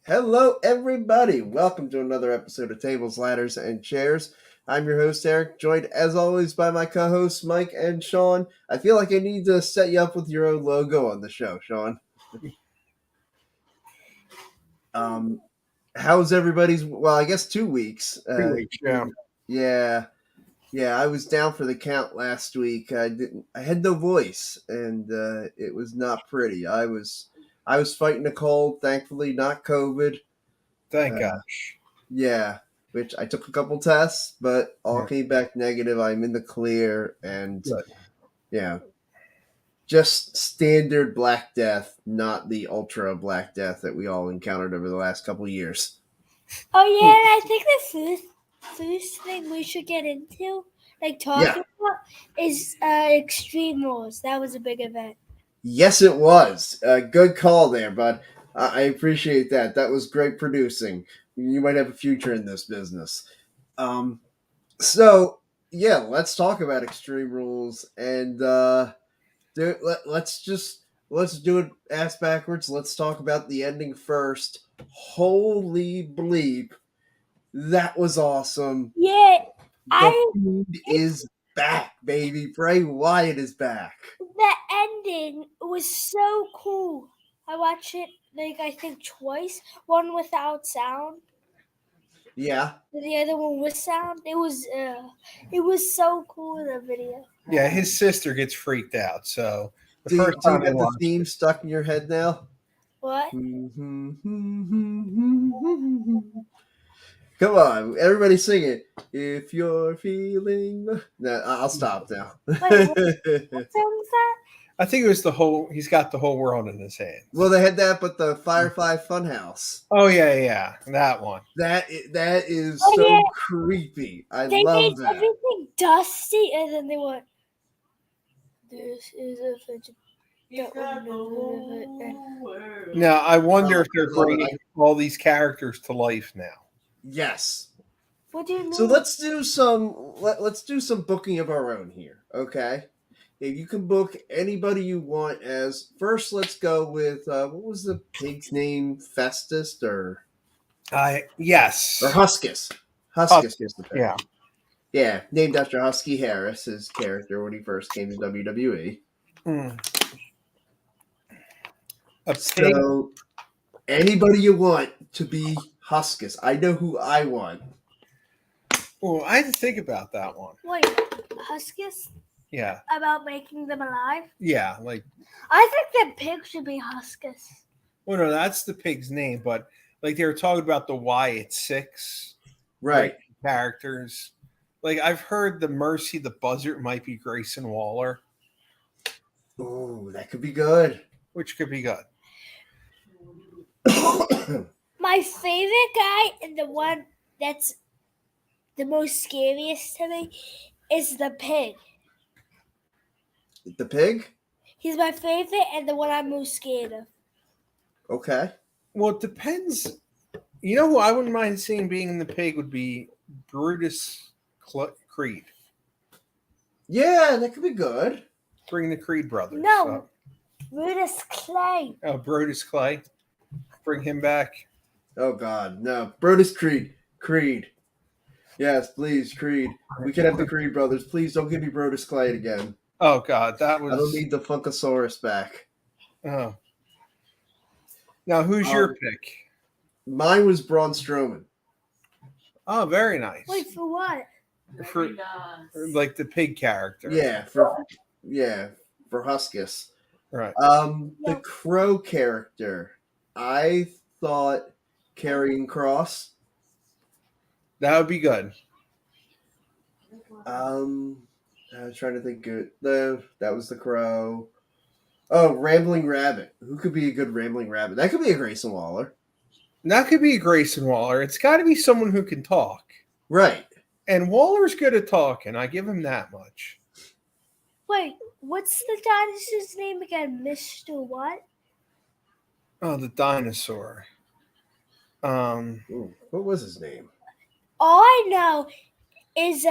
Hello, everybody. Welcome to another episode of Tables, Ladders, and Chairs. I'm your host, Eric, joined as always by my co-hosts, Mike and Sean. I feel like I need to set you up with your own logo on the show, Sean. How's everybody's? Well, I guess 2 weeks. 2 weeks, yeah. Yeah. I was down for the count last week. I had no voice, and it was not pretty. I was fighting a cold. Thankfully, not COVID. Thank gosh. Yeah, which I took a couple tests, but all came back negative. I'm in the clear, and Good. just standard Black Death, not the ultra Black Death that we all encountered over the last couple of years. Oh yeah, and I think the first thing we should get into, talking about, is Extreme Rules. That was a big event. Yes, it was. Good call there, bud. I appreciate that. That was great producing. You might have a future in this business. So yeah, let's talk about Extreme Rules, and let's do it ass backwards. Let's talk about the ending first. Holy bleep, that was awesome. Yeah, the Fiend is back, baby. Bray Wyatt is back. The ending was so cool. I watched it I think twice. One without sound. Yeah. The other one with sound. It was so cool, the video. Yeah, his sister gets freaked out. So do you have the theme stuck in your head now? What? Come on, everybody sing it. If you're feeling... No, I'll stop now. Wait, what song is that? I think it was he's got the whole world in his hands. Well, they had that, but the Firefly Funhouse. Oh, yeah, that one. That is creepy. I love that. They made everything dusty, and then they went, this is a fidget. Now, I wonder if they're bringing all these characters to life now. Yes. What do you mean? So let's do some booking of our own here, okay? If you can book anybody you want as first, let's go with what was the pig's name? Festus or yes. Or Huskus. Huskus was the pig. Yeah. Yeah, named after Husky Harris, his character when he first came to WWE. So anybody you want to be Huskus. I know who I want. Well, I had to think about that one. Wait, Huskus? Yeah. About making them alive? Yeah, I think the pig should be Huskus. Well, no, that's the pig's name, but they were talking about the Wyatt Six, right? Characters. I've heard the Mercy the Buzzard might be Grayson Waller. Oh, that could be good. Which could be good. My favorite guy and the one that's the most scariest to me is the pig. The pig? He's my favorite and the one I'm most scared of. Okay. Well, it depends. You know who I wouldn't mind seeing being in the pig would be Brutus Creed. Yeah, that could be good. Bring the Creed brothers. No, Brutus Clay. Oh, Brutus Clay. Bring him back. Oh, God, no. Brutus Creed. Yes, please, Creed. We can have the Creed brothers. Please don't give me Brutus Clay again. Oh, God, that was... I don't need the Funkasaurus back. Oh. Now, who's your pick? Mine was Braun Strowman. Oh, very nice. Wait, for what? For the pig character. Yeah, for Huskus. Right. The Crow character. I thought Karrion Kross. That would be good. I was trying to think. That was the Crow. Oh, Rambling Rabbit. Who could be a good Rambling Rabbit? That could be a Grayson Waller. That could be a Grayson Waller. It's got to be someone who can talk. Right. And Waller's good at talking. I give him that much. Wait, what's the dinosaur's name again? Mr. What? Oh, the dinosaur. What was his name? All I know is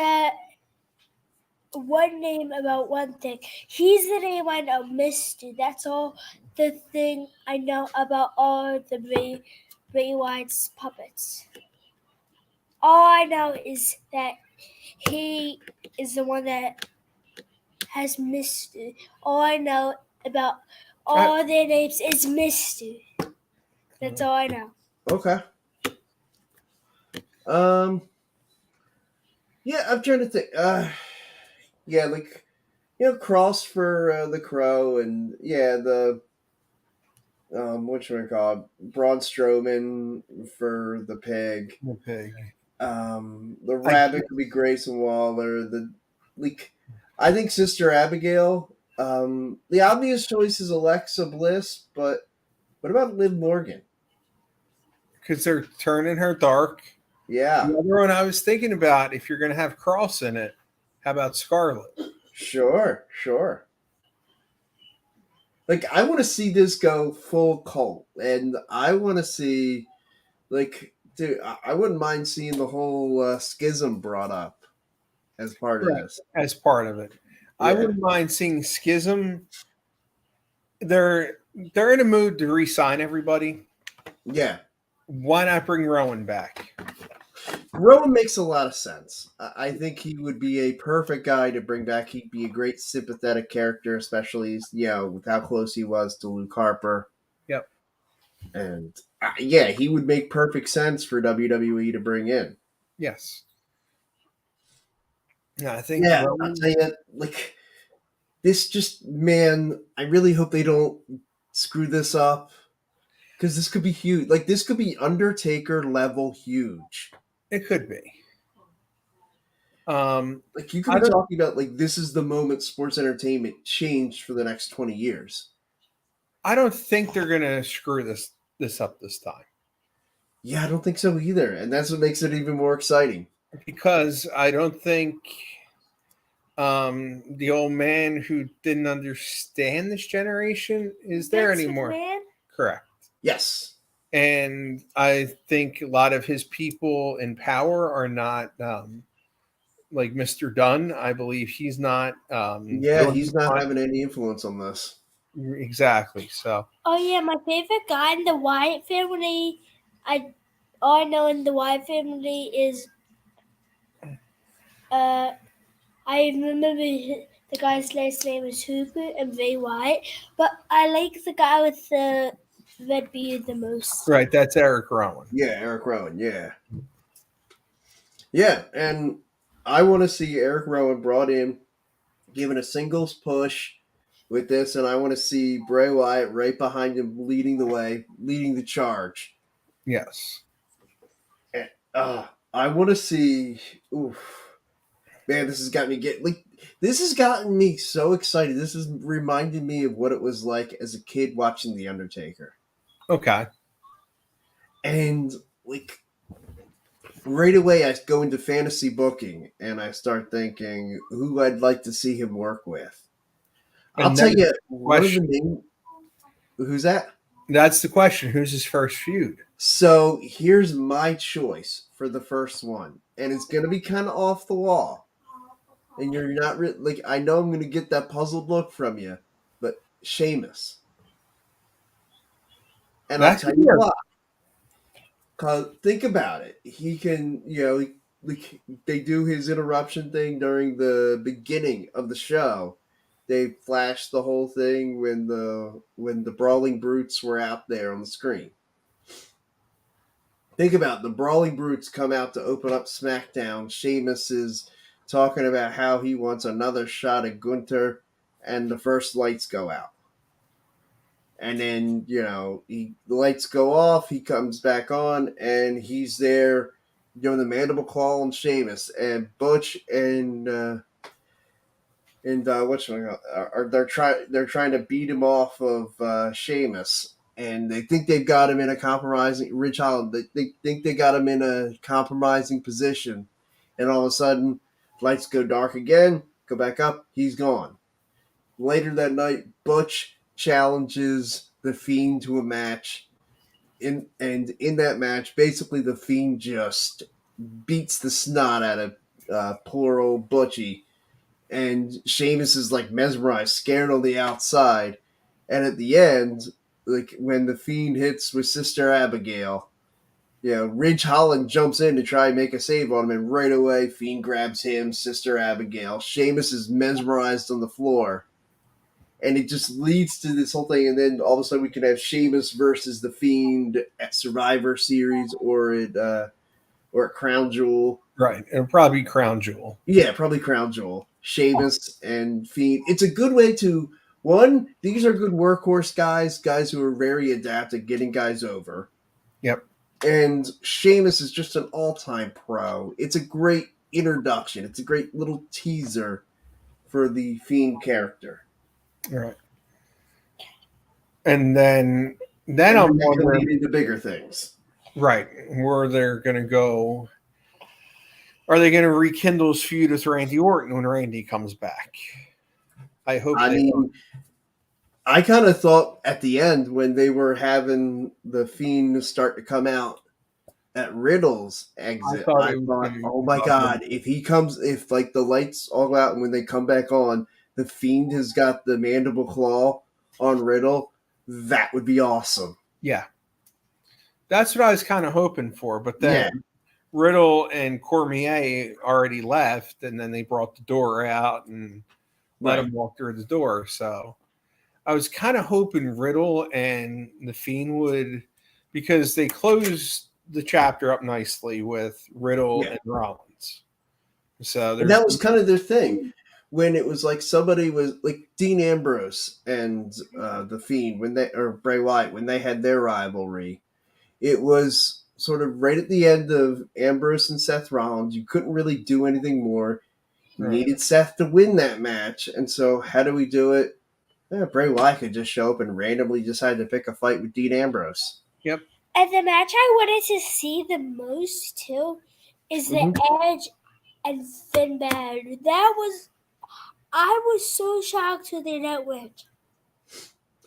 one name about one thing. He's the name I know, Misty. That's all the thing I know about all the Bray Wyatt's puppets. All I know is that he is the one that has Mister. All I know about all their names is Mister. That's all I know. Okay. Yeah, I'm trying to think. Yeah, like Cross for the Crow, and the what should I call it? Braun Strowman for the Pig. The pig. The Rabbit could be Grayson Waller. I think Sister Abigail. The obvious choice is Alexa Bliss, but what about Liv Morgan? Because they're turning her dark. Yeah, The other one I was thinking about, if you're going to have Cross in it, how about Scarlet? sure. Like, I want to see this go full cult, and I want to see, dude, I wouldn't mind seeing the whole schism brought up as part of this. As part of it. I wouldn't mind seeing Schism. They're in a mood to re-sign everybody. Yeah. Why not bring Rowan back? Rowan makes a lot of sense. I think he would be a perfect guy to bring back. He'd be a great sympathetic character, especially with how close he was to Luke Harper. Yep. And he would make perfect sense for WWE to bring in. Yes. Yeah, I think. Yeah, I'll tell you, this I really hope they don't screw this up, because this could be huge. Like, this could be Undertaker level huge. It could be. You could be talking about this is the moment sports entertainment changed for the next 20 years. I don't think they're gonna screw this up this time. Yeah, I don't think so either, and that's what makes it even more exciting. Because I don't think the old man who didn't understand this generation is there anymore. Man? Correct. Yes. And I think a lot of his people in power are not like Mr. Dunn. I believe he's not. He's not having any influence on this. Exactly. So. Oh yeah, my favorite guy in the Wyatt family. All I know in the Wyatt family is, I remember the guy's last name is Hooper and Ray Wyatt, but I like the guy with the red beard the most. Right, that's Eric Rowan. Yeah, Eric Rowan. Yeah. Yeah, and I want to see Eric Rowan brought in, given a singles push with this, and I want to see Bray Wyatt right behind him, leading the way, leading the charge. Yes. And, I want to see. Oof, man, this has got me this has gotten me so excited. This has reminded me of what it was like as a kid watching The Undertaker. Okay. And right away, I go into fantasy booking and I start thinking who I'd like to see him work with. I'll tell you, one of the main. Who's that? That's the question. Who's his first feud? So here's my choice for the first one, and it's going to be kind of off the wall. And you're not I know I'm going to get that puzzled look from you, but Sheamus. And I'll tell you why. Because think about it. He can, they do his interruption thing during the beginning of the show. They flashed the whole thing when the Brawling Brutes were out there on the screen. Think about it. The Brawling Brutes come out to open up SmackDown. Sheamus is talking about how he wants another shot at Gunther, and the first lights go out. And then, the lights go off, he comes back on, and he's there doing the mandible claw on Sheamus. And Butch and they're trying to beat him off of Sheamus. And they think they've got him in a compromising Ridge Holland. They think they got him in a compromising position. And all of a sudden, lights go dark again, go back up, he's gone. Later that night, Butch challenges the Fiend to a match. And in that match, basically the Fiend just beats the snot out of poor old Butchie. And Sheamus is mesmerized, scared on the outside. And at the end, when the Fiend hits with Sister Abigail, Ridge Holland jumps in to try and make a save on him, and right away, Fiend grabs him, Sister Abigail. Sheamus is mesmerized on the floor. And it just leads to this whole thing, and then all of a sudden we can have Sheamus versus the Fiend at Survivor Series or at Crown Jewel. Right. It'll probably be Crown Jewel. Yeah, probably Crown Jewel. Sheamus and Fiend. It's a good way to these are good workhorse guys who are very adept at getting guys over. Yep. And Sheamus is just an all-time pro. It's a great introduction. It's a great little teaser for the Fiend character. All right. And then I'm wondering lead into bigger things. Right. Where they're going to go. Are they going to rekindle his feud with Randy Orton when Randy comes back? I hope I kind of thought at the end when they were having the Fiend start to come out at Riddle's exit, I thought, oh my God, if like the lights all go out and when they come back on, the Fiend has got the mandible claw on Riddle, that would be awesome. Yeah. That's what I was kind of hoping for. But then Riddle and Cormier already left, and then they brought the door out and let him walk through the door. So I was kind of hoping Riddle and the Fiend would, because they closed the chapter up nicely with Riddle and Rollins. So that was kind of their thing. When it was like somebody was like Dean Ambrose and the Fiend or Bray Wyatt when they had their rivalry, it was sort of right at the end of Ambrose and Seth Rollins. You couldn't really do anything more. You needed Seth to win that match, and so how do we do it? Bray Wyatt could just show up and randomly decide to pick a fight with Dean Ambrose. Yep. And the match I wanted to see the most too is the Edge and Finn Balor. I was so shocked when they went.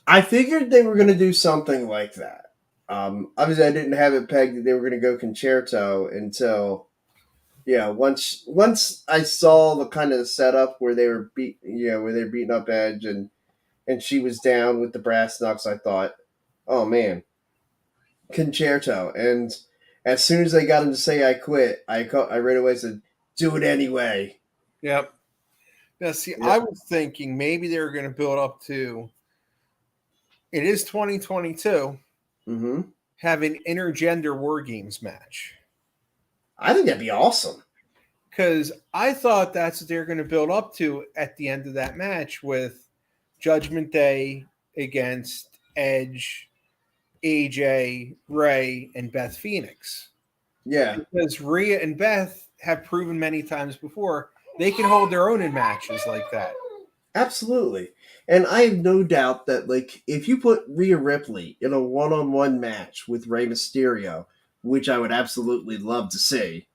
I figured they were going to do something like that. Obviously, I didn't have it pegged that they were going to go concerto until, once I saw the kind of setup where they were where they're beating up Edge and she was down with the brass knucks, I thought, oh man, concerto. And as soon as they got him to say I quit, I right away said, do it anyway. Yep. Now, see, I was thinking maybe they were going to build up to, it is 2022, have an intergender War Games match. I think that'd be awesome. Because I thought that's what they're going to build up to at the end of that match with Judgment Day against Edge, AJ, Ray, and Beth Phoenix. Yeah. Because Rhea and Beth have proven many times before they can hold their own in matches like that. Absolutely. And I have no doubt that, like, if you put Rhea Ripley in a one-on-one match with Rey Mysterio, which I would absolutely love to see,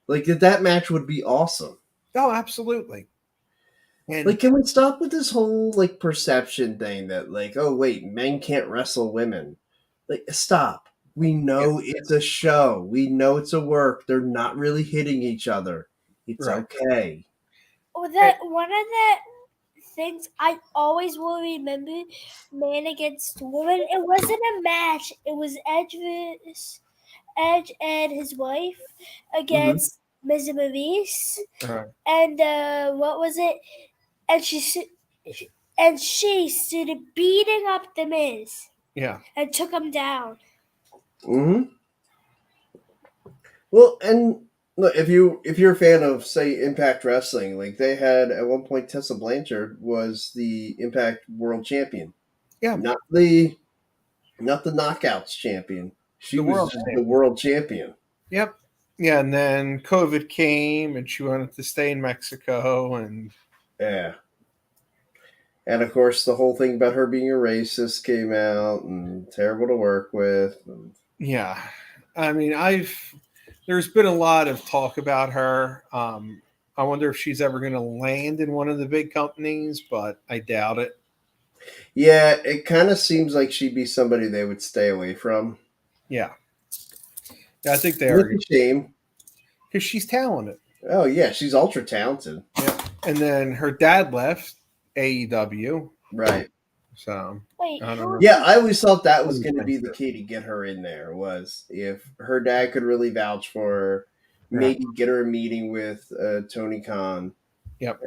like, that match would be awesome. Oh, absolutely. And like, can we stop with this whole, like, perception thing that, like, oh, wait, men can't wrestle women? Like, stop. We know it's a show. We know it's a work. They're not really hitting each other. It's okay. Well, one of the things I always will remember, man against woman, it wasn't a match. It was Edge and his wife against Miz and Maurice. And what was it? And she started beating up the Miz. Yeah. And took him down. Well, and look, if you're a fan of, say, Impact Wrestling, like they had at one point, Tessa Blanchard was the Impact World Champion. Yeah. Not the Knockouts champion. She was the world champion. Yep. Yeah, and then COVID came, and she wanted to stay in Mexico, and and of course the whole thing about her being a racist came out, and terrible to work with. Yeah, I mean, there's been a lot of talk about her. I wonder if she's ever going to land in one of the big companies, but I doubt it. Yeah, it kind of seems like she'd be somebody they would stay away from. Yeah, I think they are. It's a shame. Because she's talented. Oh, yeah, she's ultra talented. Yeah, and then her dad left AEW. Right. So Wait, I don't know. Yeah, I always thought that was going to be the key to get her in there, was if her dad could really vouch for her, maybe get her a meeting with Tony Khan. Yep.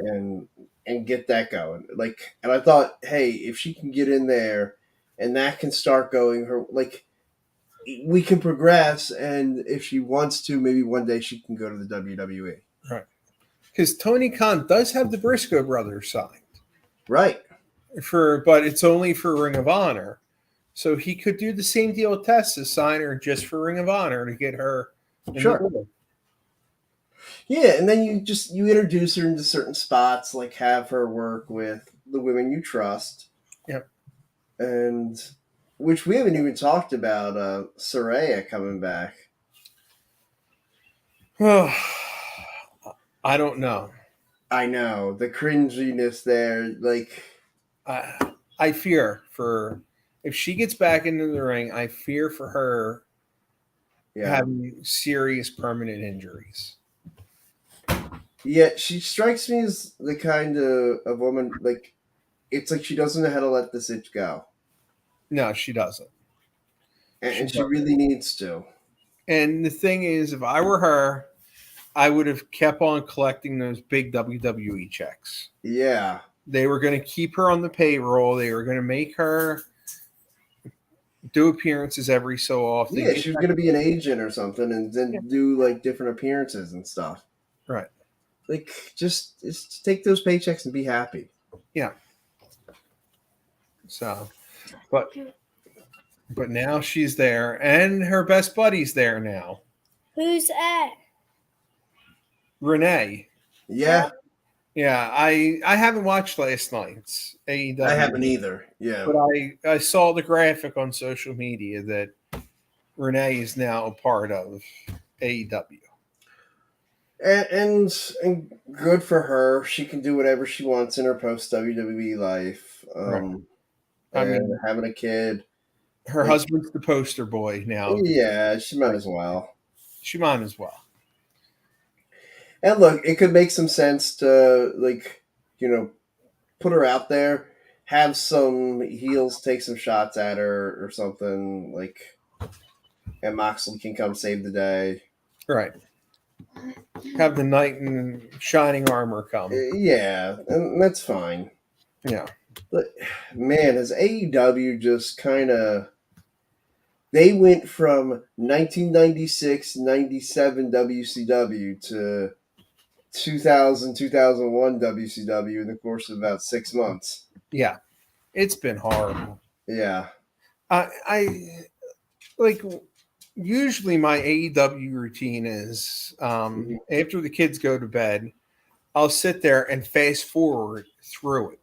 And get that going. Like, and I thought, hey, if she can get in there and that can start going, her, like, we can progress, and if she wants to, maybe one day she can go to the WWE. Right. Because Tony Khan does have the Briscoe brothers signed. Right. But it's only for Ring of Honor. So he could do the same deal with Tessa, sign her just for Ring of Honor to get her in Sure. the door. Yeah, and then you introduce her into certain spots, like have her work with the women you trust. Yep. And which we haven't even talked about Saraya coming back. I don't know. I know the cringiness there, like I fear for if she gets back into the ring. I fear for her having serious permanent injuries. Yeah, she strikes me as the kind of woman, like, it's like she doesn't know how to let this itch go. No, she doesn't. And she really needs to. And the thing is, if I were her, I would have kept on collecting those big WWE checks. Yeah. They were going to keep her on the payroll. They were going to make her do appearances every so often. Yeah, she was going to be an agent or something and then do, like, different appearances and stuff. Right. Like, just take those paychecks and be happy. Yeah. So, but now she's there, and her best buddy's there now. Who's that? Renee. Yeah. Yeah, I haven't watched last night's AEW. I haven't either. Yeah. But I saw the graphic on social media that Renee is now a part of AEW. And good for her. She can do whatever she wants in her post WWE life. Right. And having a kid. Her husband's the poster boy now. Yeah, she might as well. She might as well. And look, it could make some sense to, like, put her out there, have some heels take some shots at her or something, like, and Moxley can come save the day. Right. Have the knight in shining armor come. Yeah, and that's fine. Yeah. But, man, has AEW just kind of... They went from 1996-97 WCW to 2000, 2001 WCW in the course of about 6 months. Yeah. It's been horrible. Yeah. I like... Usually my AEW routine is after the kids go to bed, I'll sit there and fast forward through it.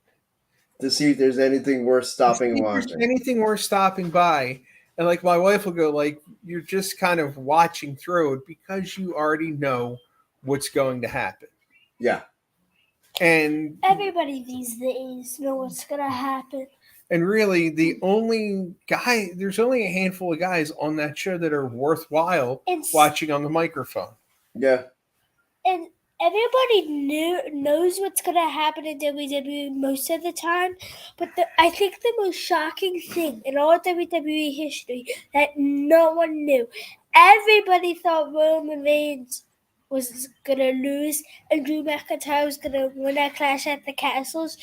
To see if there's anything worth stopping and watching. Anything worth stopping by. And like my wife will go, like, you're just kind of watching through it because you already know what's going to happen. Yeah. And everybody these days know what's going to happen. And really, there's only a handful of guys on that show that are worthwhile watching on the microphone. Yeah. And everybody knows what's going to happen in WWE most of the time. But I think the most shocking thing in all WWE history that no one knew, everybody thought Roman Reigns was going to lose and Drew McIntyre was going to win that Clash at the Castles.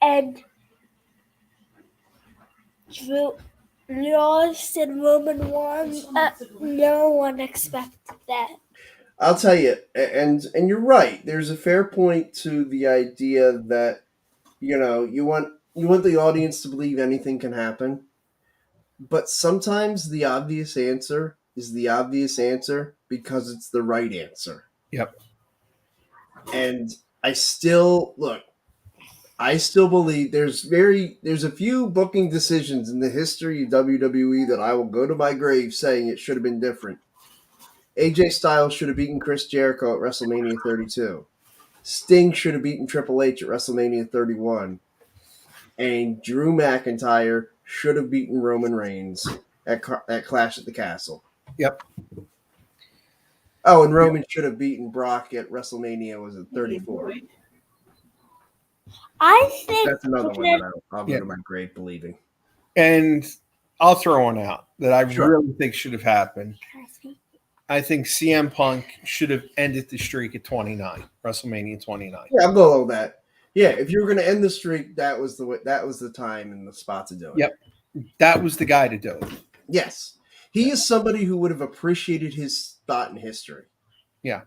And Drew lost and Roman won. No one expected that. I'll tell you, and you're right. There's a fair point to the idea that you want the audience to believe anything can happen, but sometimes the obvious answer is the obvious answer because it's the right answer. Yep. And I still believe there's a few booking decisions in the history of WWE that I will go to my grave saying it should have been different. AJ Styles should have beaten Chris Jericho at WrestleMania 32. Sting should have beaten Triple H at WrestleMania 31. And Drew McIntyre should have beaten Roman Reigns at Clash at the Castle. Yep. Oh, and Roman should have beaten Brock at WrestleMania, was it 34? I think That's another one that I'll go Yeah. to my grave believing. And I'll throw one out that I Sure. really think should have happened. I think CM Punk should have ended the streak at 29, WrestleMania 29. Yeah, I'm going with that. Yeah, if you were going to end the streak, that was the time and the spot to do it. Yep. That was the guy to do it. Yes, he is somebody who would have appreciated his spot in history. Yeah.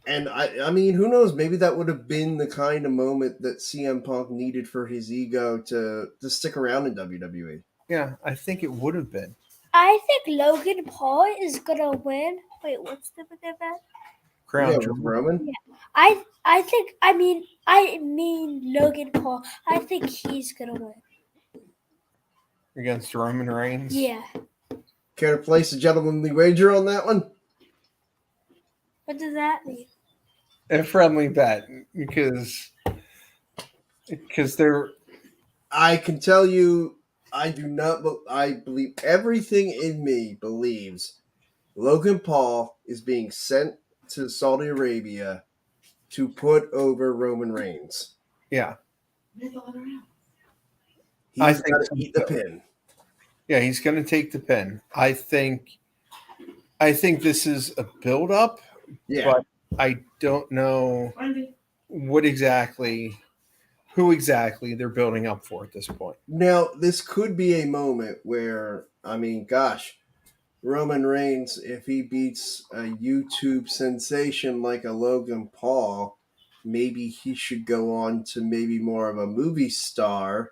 And I mean, who knows? Maybe that would have been the kind of moment that CM Punk needed for his ego to stick around in WWE. Yeah, I think it would have been. I think Logan Paul is gonna win. Wait, what's the event? Crown Yeah, Jewel. with Roman. I mean Logan Paul. I think he's gonna win. Against Roman Reigns. Yeah. Care to place a gentlemanly wager on that one? What does that mean? A friendly bet because they're. I can tell you, I do not. I believe everything in me believes Logan Paul is being sent to Saudi Arabia to put over Roman Reigns. Yeah. He's I got think to so. eat the pin. Yeah, he's going to take the pin. I think this is a build-up, Yeah. but I don't know who exactly they're building up for at this point. Now, this could be a moment where, I mean, gosh, Roman Reigns, if he beats a YouTube sensation like a Logan Paul, maybe he should go on to maybe more of a movie star,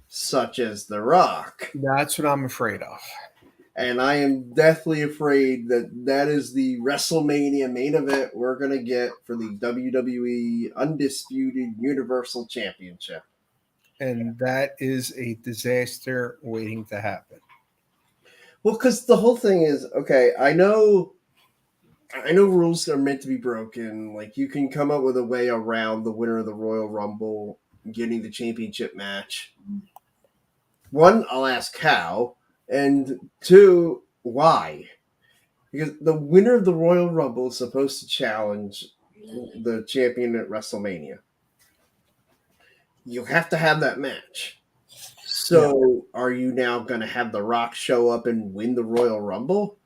such as The Rock. That's what I'm afraid of. And I am deathly afraid that is the WrestleMania main event we're going to get for the WWE Undisputed Universal Championship. And that is a disaster waiting to happen. Well, because the whole thing is, okay, I know rules are meant to be broken. Like, you can come up with a way around the winner of the Royal Rumble getting the championship match. One, I'll ask how. And two, why? Because the winner of the Royal Rumble is supposed to challenge the champion at WrestleMania. You have to have that match. So, Are you now going to have The Rock show up and win the Royal Rumble?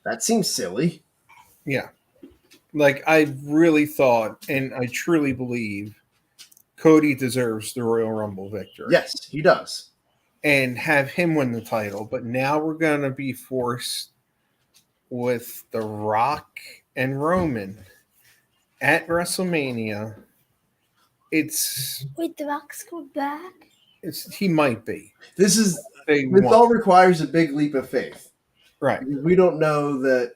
That seems silly. Yeah. Like, I really thought, and I truly believe, Cody deserves the Royal Rumble victory. Yes, he does. And have him win the title. But now we're going to be forced with The Rock and Roman at WrestleMania. Wait, The Rock's coming back? He might be. This all requires a big leap of faith. Right. We don't know that.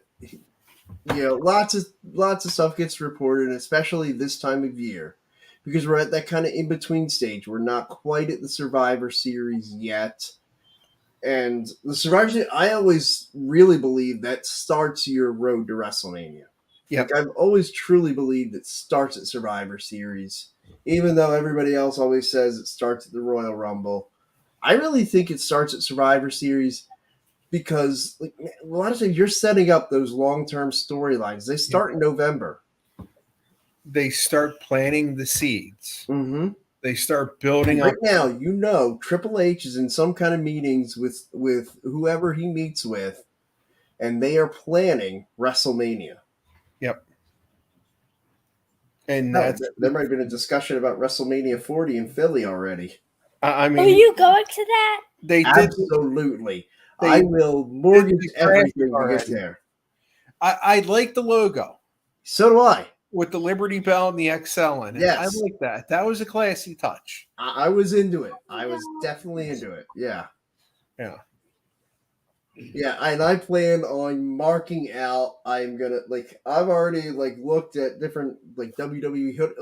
Lots of stuff gets reported, especially this time of year, because we're at that kind of in between stage. We're not quite at the Survivor Series yet, and the Survivor Series, I always really believe that starts your road to WrestleMania. Yep. Like, I've always truly believed it starts at Survivor Series, even though everybody else always says it starts at the Royal Rumble. I really think it starts at Survivor Series. Because a lot of times you're setting up those long-term storylines. They start in November. They start planting the seeds. Mm-hmm. They start building right up. Now, Triple H is in some kind of meetings with whoever he meets with, and they are planning WrestleMania. Yep. And there might have been a discussion about WrestleMania 40 in Philly already. I mean, are you going to that? They absolutely. I will mortgage everything to get there. I like the logo. So do I. With the Liberty Bell and the XL in it. Yes. I like that. That was a classy touch. I was into it. I was definitely into it. Yeah. Yeah. Yeah, and I plan on marking out. I've already looked at different WWE hood.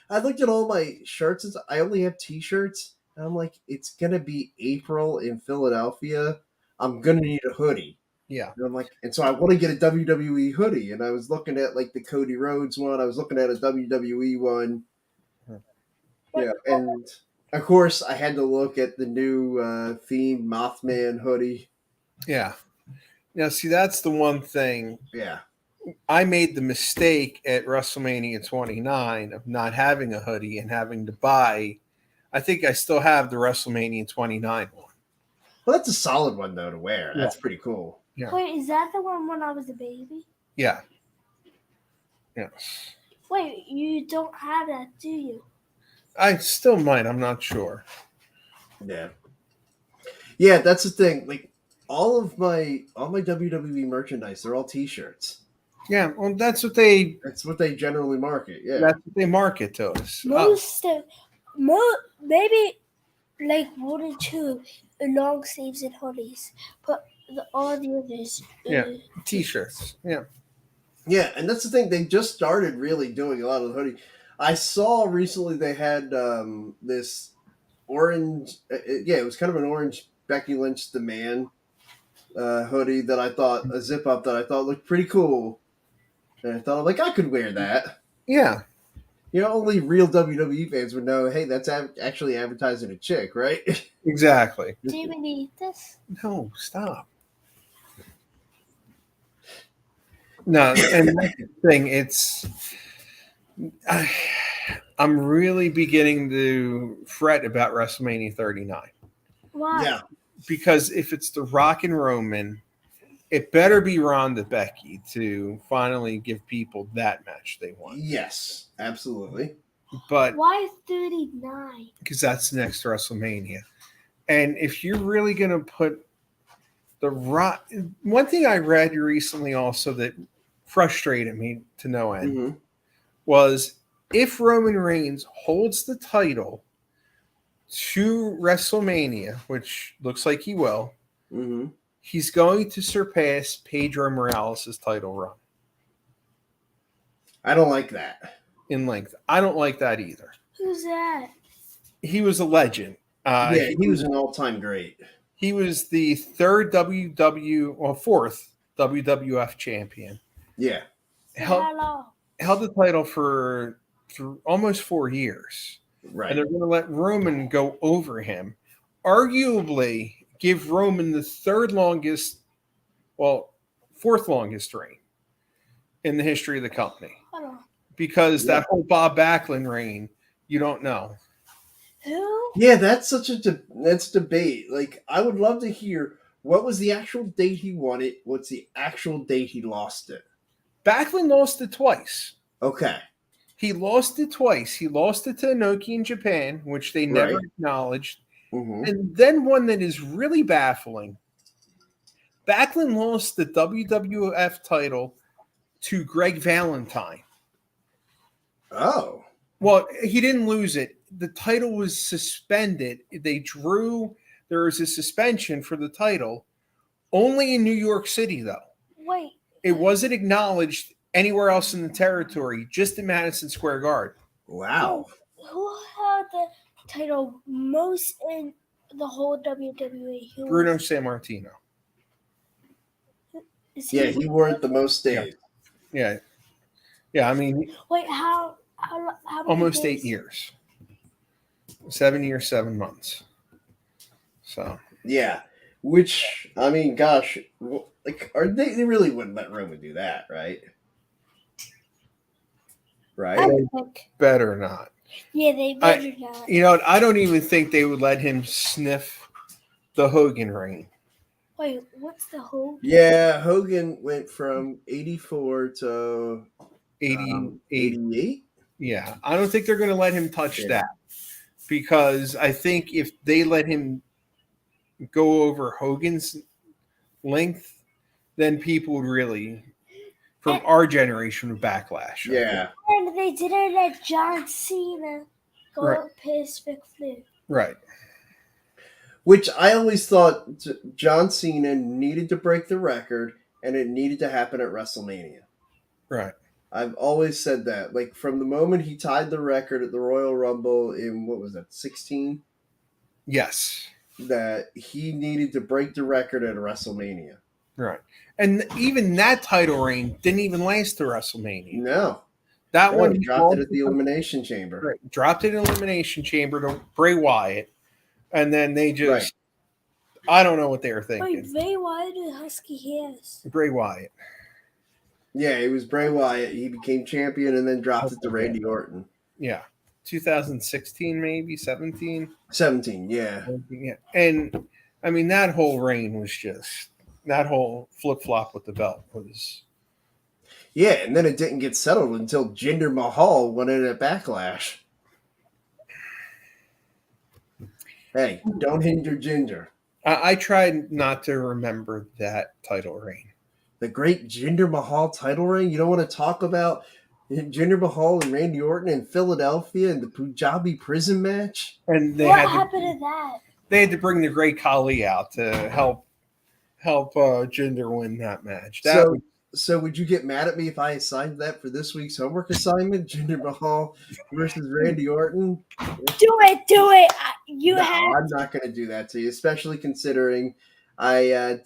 I looked at all my shirts. I only have T-shirts. And I'm like, it's gonna be April in Philadelphia. I'm gonna need a hoodie. Yeah. And I'm like, and so I want to get a WWE hoodie. And I was looking at the Cody Rhodes one. I was looking at a WWE one. Yeah, and of course I had to look at the new Fiend Mothman hoodie. Yeah. Now, see, that's the one thing. Yeah. I made the mistake at WrestleMania 29 of not having a hoodie and having to buy. I think I still have the WrestleMania 29 one. Well, that's a solid one though to wear. Yeah. That's pretty cool. Yeah. Wait, is that the one when I was a baby? Yeah. Yeah. Wait, you don't have that, do you? I still might. I'm not sure. Yeah. Yeah, that's the thing. Like all my WWE merchandise, they're all T-shirts. Yeah. Well, that's what they generally market. Yeah. That's what they market to us. Maybe like 1 or 2 long sleeves and hoodies, but all the others. Yeah. T-shirts. Yeah. Yeah, and that's the thing. They just started really doing a lot of the hoodie. I saw recently they had this orange. Yeah, it was kind of an orange Becky Lynch the Man hoodie that I thought a zip up that I thought looked pretty cool, and I thought like I could wear that. Yeah. You know, only real WWE fans would know. Hey, that's actually advertising a chick, right? Exactly. Do you need this? No, stop. No, and that's the thing. I'm really beginning to fret about WrestleMania 39. Why? Yeah. Because if it's The Rock and Roman, it better be Ronda Becky to finally give people that match they want. Yes, absolutely. But why 39? Because that's the next WrestleMania. And if you're really going to put The Rock, one thing I read recently also that frustrated me to no end was if Roman Reigns holds the title to WrestleMania, which looks like he will, he's going to surpass Pedro Morales' title run. I don't like that. In length. I don't like that either. Who's that? He was a legend. He was an all-time great. He was the fourth WWF champion. Yeah. Held the title for almost 4 years. Right. And they're going to let Roman go over him. Arguably, give Roman the fourth longest reign in the history of the company. Because that whole Bob Backlund reign, you don't know. Who? Yeah, that's such that's debate. Like, I would love to hear what was the actual date he won it. What's the actual date he lost it? Backlund lost it twice. Okay. He lost it twice. He lost it to Inoki in Japan, which they never acknowledged. And then one that is really baffling. Backlund lost the WWF title to Greg Valentine. Oh. Well, he didn't lose it. The title was suspended. There was a suspension for the title. Only in New York City, though. Wait. It wasn't acknowledged anywhere else in the territory, just in Madison Square Garden. Wow. Who held the title most in the whole WWE? Bruno Sammartino. He wore it the most days. Yeah. I mean, wait, how almost days? 8 years. 7 years, 7 months. So yeah, which I mean, gosh, like, they really wouldn't let Roman do that, right? Right? Better not. Yeah, they better not. You know, I don't even think they would let him sniff the Hogan reign. Wait, what's the Hogan? Yeah, Hogan went from 84 to 88. Yeah, I don't think they're going to let him touch that, because I think if they let him go over Hogan's length, then people would really, from our generation, would backlash. Yeah. And they didn't let John Cena go up his Ric Flair. Right. Which I always thought John Cena needed to break the record, and it needed to happen at WrestleMania. Right. I've always said that. Like, from the moment he tied the record at the Royal Rumble in, what was that, 16? Yes. That he needed to break the record at WrestleMania. Right. And even that title reign didn't even last to WrestleMania. No. That one he dropped it at the Elimination Chamber. Right. Dropped it in Elimination Chamber to Bray Wyatt. And then they just, I don't know what they were thinking. Wait, Bray Wyatt or Husky Harris? Bray Wyatt. Yeah, it was Bray Wyatt. He became champion and then dropped it to Okay, Randy Orton. Yeah, 2016 maybe 17. 17, yeah. Yeah, and I mean that whole reign was just that whole flip flop with the belt was. Yeah, and then it didn't get settled until Jinder Mahal won it at Backlash. Hey, don't hinder Jinder. I tried not to remember that title reign. The great Jinder Mahal title reign. You don't want to talk about Jinder Mahal and Randy Orton in Philadelphia in the Punjabi prison match? And What happened to that? They had to bring the Great Khali out to help Jinder win that match. So would you get mad at me if I assigned that for this week's homework assignment? Jinder Mahal versus Randy Orton? Do it. I'm not going to do that to you, especially considering I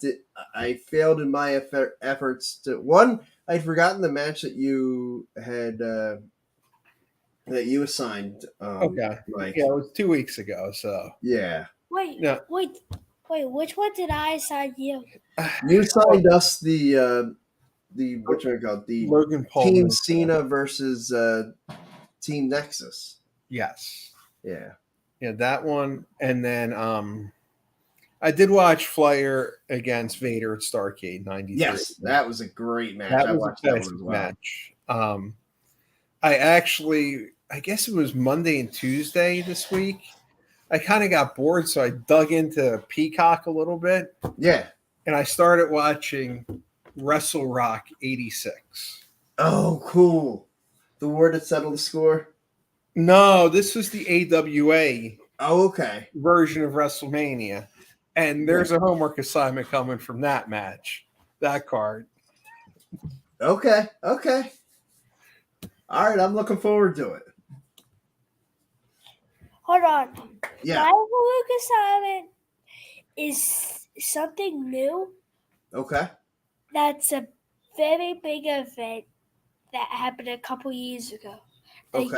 failed in my efforts to one. I'd forgotten the match that you had that you assigned. Okay, Mike. Yeah, it was 2 weeks ago. So yeah. Wait. Which one did I assign you? You assigned us the what you call the Logan Paul Team Cena versus Team Nexus. Yes. Yeah. Yeah, that one, and then I did watch Flair against Vader at Starrcade '93. Yes, that was a great match. That I was watched a that one as well. match. I guess it was Monday and Tuesday this week. I kind of got bored, so I dug into Peacock a little bit. Yeah. And I started watching Wrestle Rock '86. Oh, cool. The war that settled the score? No, this was the AWA okay. version of WrestleMania. And there's a homework assignment coming from that match, that card. Okay. All right, I'm looking forward to it. Hold on. Yeah. My homework assignment is something new. Okay. That's a very big event that happened a couple years ago. Okay.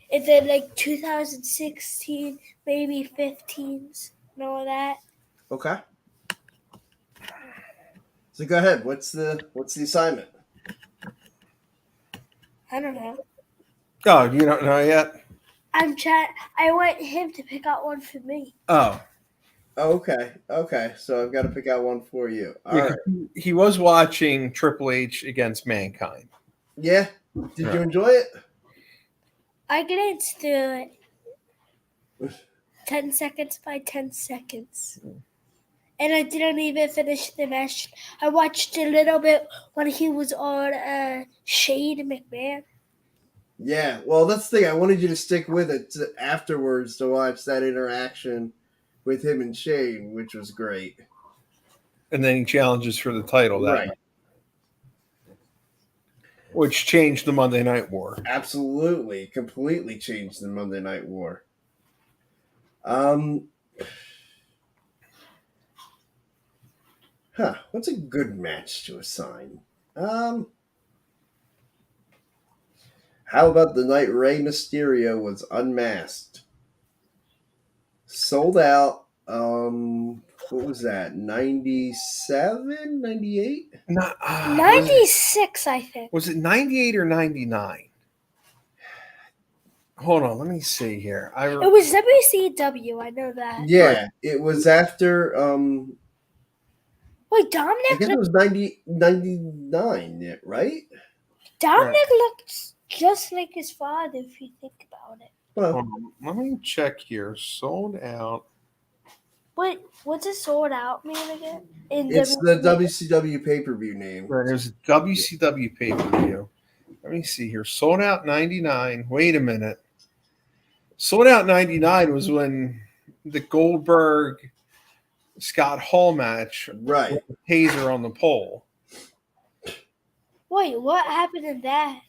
It's in like 2016, maybe 15s, and all that. Okay. So go ahead. What's the assignment? I don't know. Oh, you don't know yet? I want him to pick out one for me. Oh. Okay. So I've got to pick out one for you. All right. He was watching Triple H against Mankind. Yeah. Did you enjoy it? I glanced through it 10 seconds by 10 seconds. And I didn't even finish the match. I watched a little bit when he was on Shane McMahon. Yeah. Well, that's the thing. I wanted you to stick with it afterwards to watch that interaction with him and Shane, which was great. And then he challenges for the title that night, which changed the Monday Night War. Absolutely. Completely changed the Monday Night War. What's a good match to assign? How about the night Rey Mysterio was unmasked? Sold out. What was that? 97, 98? 96, I think. Was it 98 or 99? Hold on, let me see here. It was WCW, I know that. Yeah, it was after Wait, Dominic? I guess it was 99, right? Dominic looked just like his father, if you think about it. Well, let me check here. Sold out. Wait, what's a sold out mean again? It's the WCW pay-per-view name. Right, there's a WCW pay-per-view. Let me see here. Sold out 99. Wait a minute. Sold out 99 was when the Goldberg Scott Hall match, right? With the taser on the pole. Wait, what happened in that?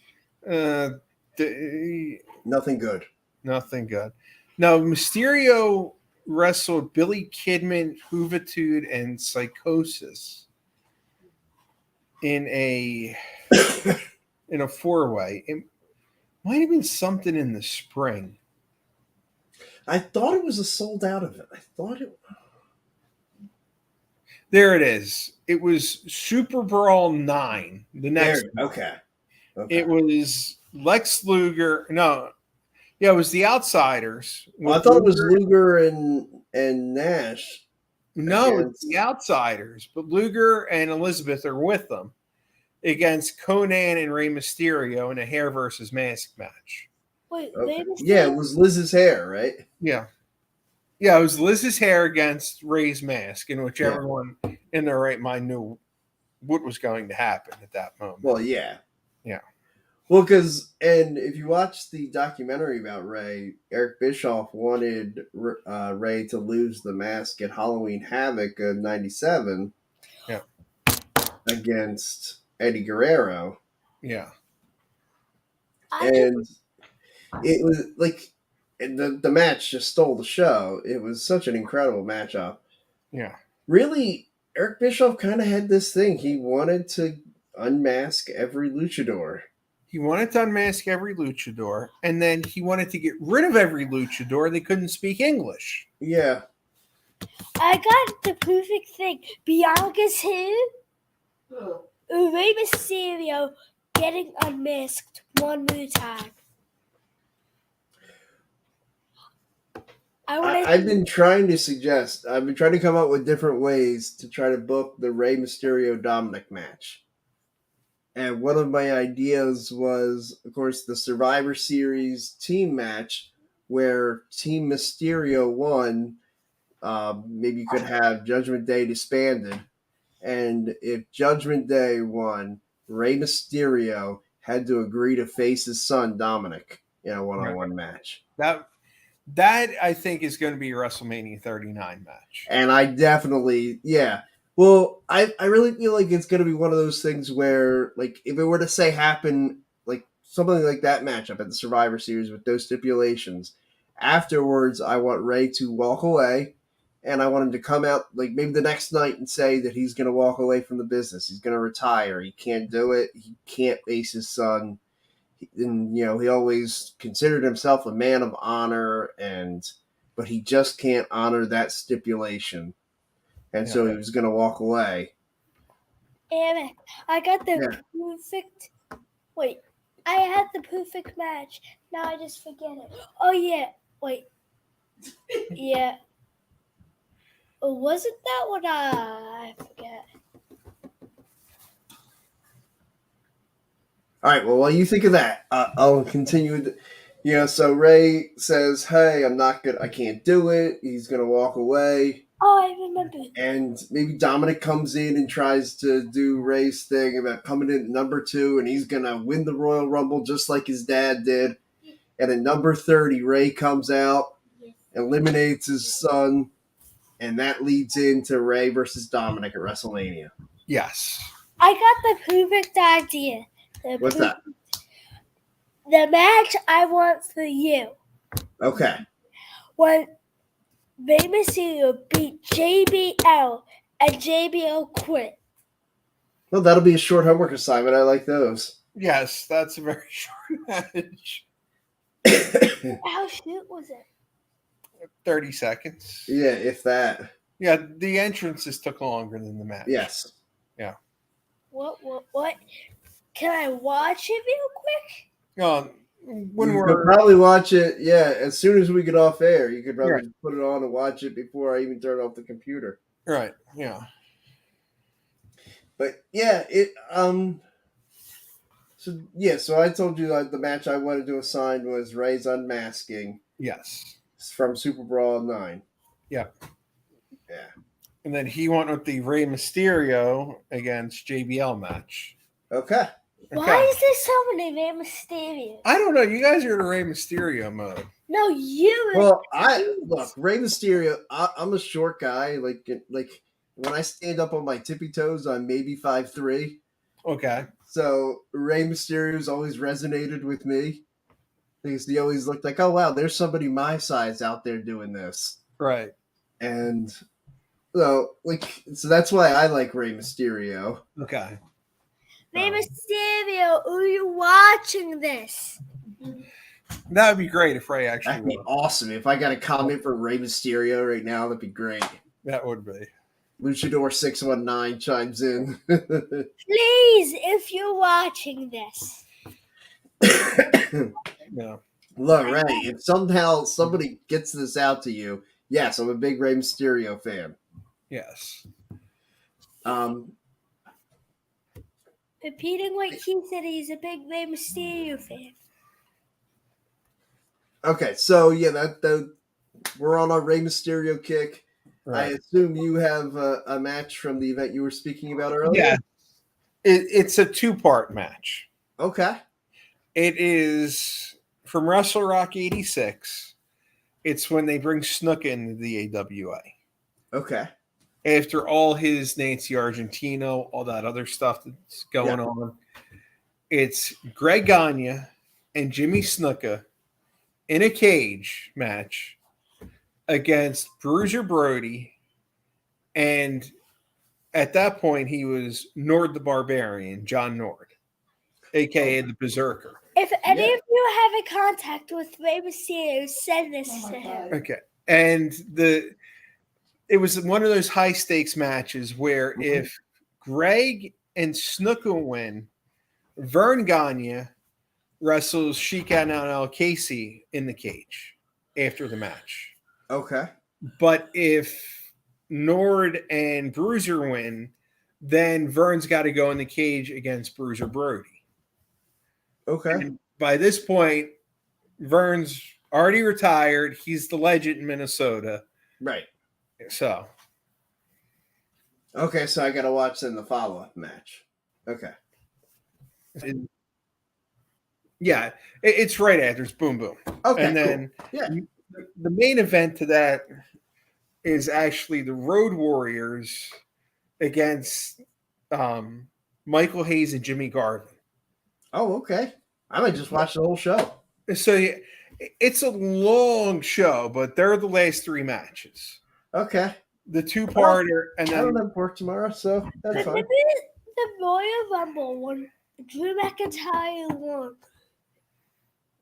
Nothing good. Nothing good. No, Mysterio wrestled Billy Kidman, Juventud, and Psychosis in a four-way. It might have been something in the spring. I thought it was a sold out event. I thought it. There it is. It was Super Brawl 9. The next. Okay. It was Lex Luger. No, yeah, it was the Outsiders. Well, I thought it was Luger and Nash. No, it's the Outsiders, but Luger and Elizabeth are with them against Conan and Rey Mysterio in a hair versus mask match. Wait, okay. Yeah, it was Liz's hair, right? Yeah. Yeah, it was Liz's hair against Rey's mask, in which everyone in their right mind knew what was going to happen at that moment. Well, yeah. Yeah. Well, and if you watch the documentary about Rey, Eric Bischoff wanted Rey to lose the mask at Halloween Havoc of '97 against Eddie Guerrero. Yeah. And it was like, the match just stole the show. It was such an incredible matchup. Yeah. Really, Eric Bischoff kind of had this thing. He wanted to unmask every luchador. He wanted to unmask every luchador, and then he wanted to get rid of every luchador. They couldn't speak English. Yeah. I got the perfect thing. Bianca's hair, Rey Mysterio getting unmasked one more time. I've been trying to come up with different ways to try to book the Rey Mysterio Dominic match. And one of my ideas was, of course, the Survivor Series team match where Team Mysterio won. Maybe you could have Judgment Day disbanded. And if Judgment Day won, Rey Mysterio had to agree to face his son, Dominic, in a one-on-one match. That I think is going to be a WrestleMania 39 match. And I definitely, Well, I really feel like it's going to be one of those things where, like, if it were to say happen, like, something like that matchup at the Survivor Series with those stipulations, afterwards I want Rey to walk away, and I want him to come out, like, maybe the next night and say that he's going to walk away from the business. He's going to retire. He can't do it. He can't face his son. And, he always considered himself a man of honor, but he just can't honor that stipulation. And so he was going to walk away. And I got the perfect... Wait, I had the perfect match. Now I just forget it. Oh, yeah. Wait. Yeah. Wasn't that what I forget? All right, well, while you think of that, I'll continue. So Rey says, hey, I can't do it. He's going to walk away. Oh, I remember. And maybe Dominic comes in and tries to do Rey's thing about coming in at number 2, and he's going to win the Royal Rumble just like his dad did. And at number 30, Rey comes out, eliminates his son, and that leads into Rey versus Dominic at WrestleMania. Yes. I got the perfect idea. What's that? The match I want for you. Okay. When Rey Mysterio beat JBL and JBL quit. Well, that'll be a short homework assignment. I like those. Yes, that's a very short match. How short was it? 30 seconds. Yeah, if that. Yeah, the entrances took longer than the match. Yes. Yeah. What? Can I watch it real quick? When you could probably watch it, as soon as we get off air. You could probably put it on and watch it before I even turn off the computer. Right, yeah. But, so I told you that the match I wanted to assign was Rey's Unmasking. Yes. From Super Brawl 9. Yeah. Yeah. And then he went with the Rey Mysterio against JBL match. Okay. Why is there so many Rey Mysterio? I don't know. You guys are in Rey Mysterio mode. No, you. Well, Rey Mysterio. I'm a short guy. Like when I stand up on my tippy toes, I'm maybe 5'3". Okay. So Rey Mysterio's always resonated with me because he always looked like, oh wow, there's somebody my size out there doing this. Right. And so that's why I like Rey Mysterio. Okay. Rey Mysterio, are you watching this? That would be great if Rey actually That'd be awesome. If I got a comment from Rey Mysterio right now, that'd be great. That would be. Luchador 619 chimes in. Please, if you're watching this. No. Look, Ray, if somehow somebody gets this out to you, yes, I'm a big Rey Mysterio fan. Yes. Repeating what he said, he's a big Rey Mysterio fan. Okay, so yeah, that we're on our Rey Mysterio kick. Right. I assume you have a match from the event you were speaking about earlier? Yeah. It's a 2-part match. Okay. It is from Wrestle Rock 86. It's when they bring Snook into the AWA. Okay. After all his Nancy Argentino, all that other stuff that's going on. It's Greg Gagne and Jimmy Snuka in a cage match against Bruiser Brody. And at that point, he was Nord the Barbarian, John Nord, a.k.a. the Berserker. If any of you have a contact with Rey Mysterio, send this to him. Okay. And it was one of those high stakes matches where if Greg and Snuka win, Vern Gagne wrestles Sheik Al Casey in the cage after the match. Okay. But if Nord and Bruiser win, then Vern's got to go in the cage against Bruiser Brody. Okay. And by this point, Vern's already retired. He's the legend in Minnesota. Right. So. Okay, so I got to watch then the follow-up match. Okay. Yeah, it's right after. It's boom, boom. Okay, and then cool. The main event to that is actually the Road Warriors against Michael Hayes and Jimmy Garvin. Oh, okay. I might just watch the whole show. So it's a long show, but they're the last 3 matches. Okay. The 2-parter, and then I don't have work tomorrow, so that's fine. The Royal Rumble one, Drew McIntyre won.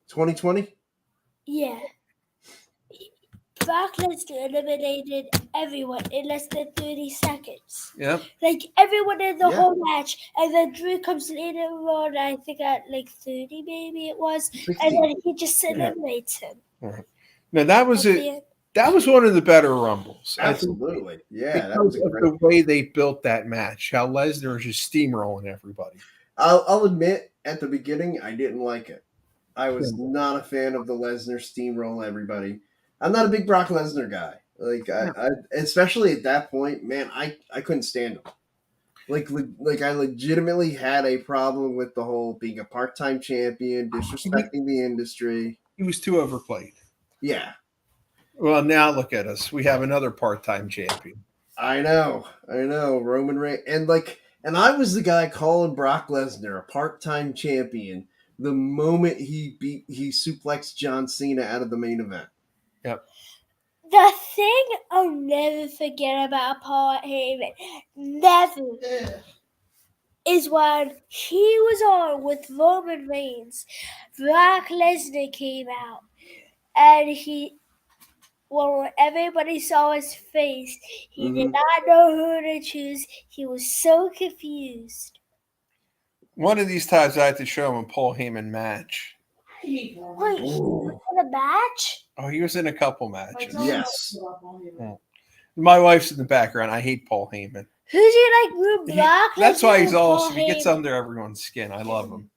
2020? Yeah. Brock Lesnar eliminated everyone in less than 30 seconds. Yeah. Like everyone in the whole match. And then Drew comes in and around, I think at like 30 maybe it was. 60. And then he just eliminates him. Right. Now that was At it. the end. That was one of the better Rumbles. Absolutely. Yeah, that Because was a of great. the way they built that match, how Lesnar was just steamrolling everybody. I'll admit, at the beginning, I didn't like it. I was not a fan of the Lesnar steamroll everybody. I'm not a big Brock Lesnar guy. Like, I especially at that point, man, I couldn't stand him. Like I legitimately had a problem with the whole being a part-time champion, disrespecting the industry. He was too overplayed. Yeah. Well, now look at us. We have another part-time champion. I know, Roman Reigns, and I was the guy calling Brock Lesnar a part-time champion the moment he suplexed John Cena out of the main event. Yep. The thing I'll never forget about Paul Heyman, is when he was on with Roman Reigns. Brock Lesnar came out, and when everybody saw his face, he did not know who to choose. He was so confused. One of these times I had to show him a Paul Heyman match. Wait, he was in a match? Oh, he was in a couple matches. Yes. My wife's in the background. I hate Paul Heyman. Who's your Brock? That's why he's Lesnar or awesome. Paul He gets Heyman? under everyone's skin. I love him.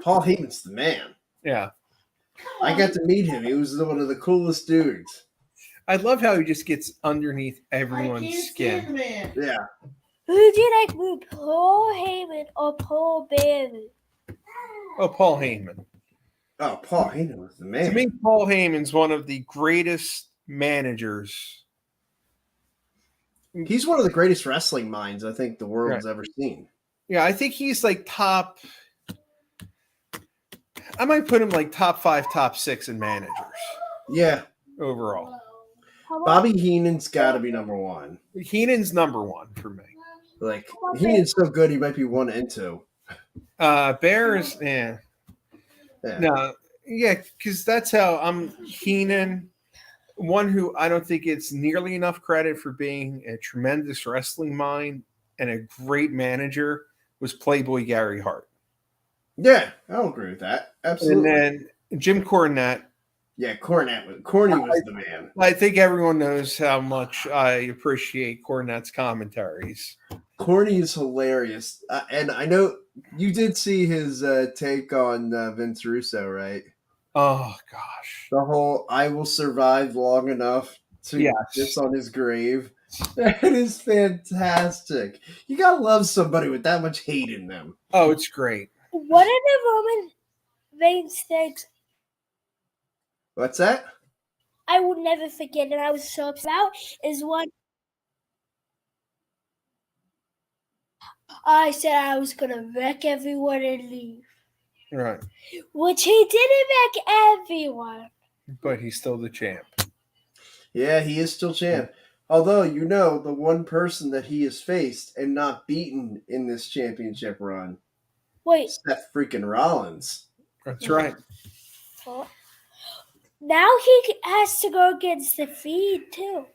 Paul Heyman's the man. Yeah. I got to meet him. He was one of the coolest dudes. I love how he just gets underneath everyone's skin. Yeah. Who do you like more, Paul Heyman or Paul Bearer? Oh, Paul Heyman. Oh, Paul Heyman was the man. To me, Paul Heyman's one of the greatest managers. He's one of the greatest wrestling minds I think the world's ever seen. Yeah, I think he's like top. I might put him like top 5, top 6 in managers. Yeah. Overall. Bobby Heenan's got to be number 1. Heenan's number 1 for me. Like, Heenan's so good, he might be 1 and 2. Bears, No, yeah, because that's how I'm Heenan, one who I don't think gets nearly enough credit for being a tremendous wrestling mind and a great manager was Playboy Gary Hart. Yeah, I'll agree with that. Absolutely. And then Jim Cornette. Yeah, Corny was the man. I think everyone knows how much I appreciate Cornette's commentaries. Corny is hilarious, and I know you did see his take on Vince Russo, right? Oh gosh, The whole "I will survive long enough to piss on his grave." That is fantastic. You gotta love somebody with that much hate in them. Oh, it's great. What are the Roman Reigns things What's that? I will never forget, and I was so upset about is one. I said I was gonna wreck everyone and leave, Right, which he didn't wreck everyone. but he's still the champ. Yeah, he is still champ. Although, you know, the one person that he has faced and not beaten in this championship run, Wait, Seth freaking Rollins. That's right. now he has to go against the Fiend too.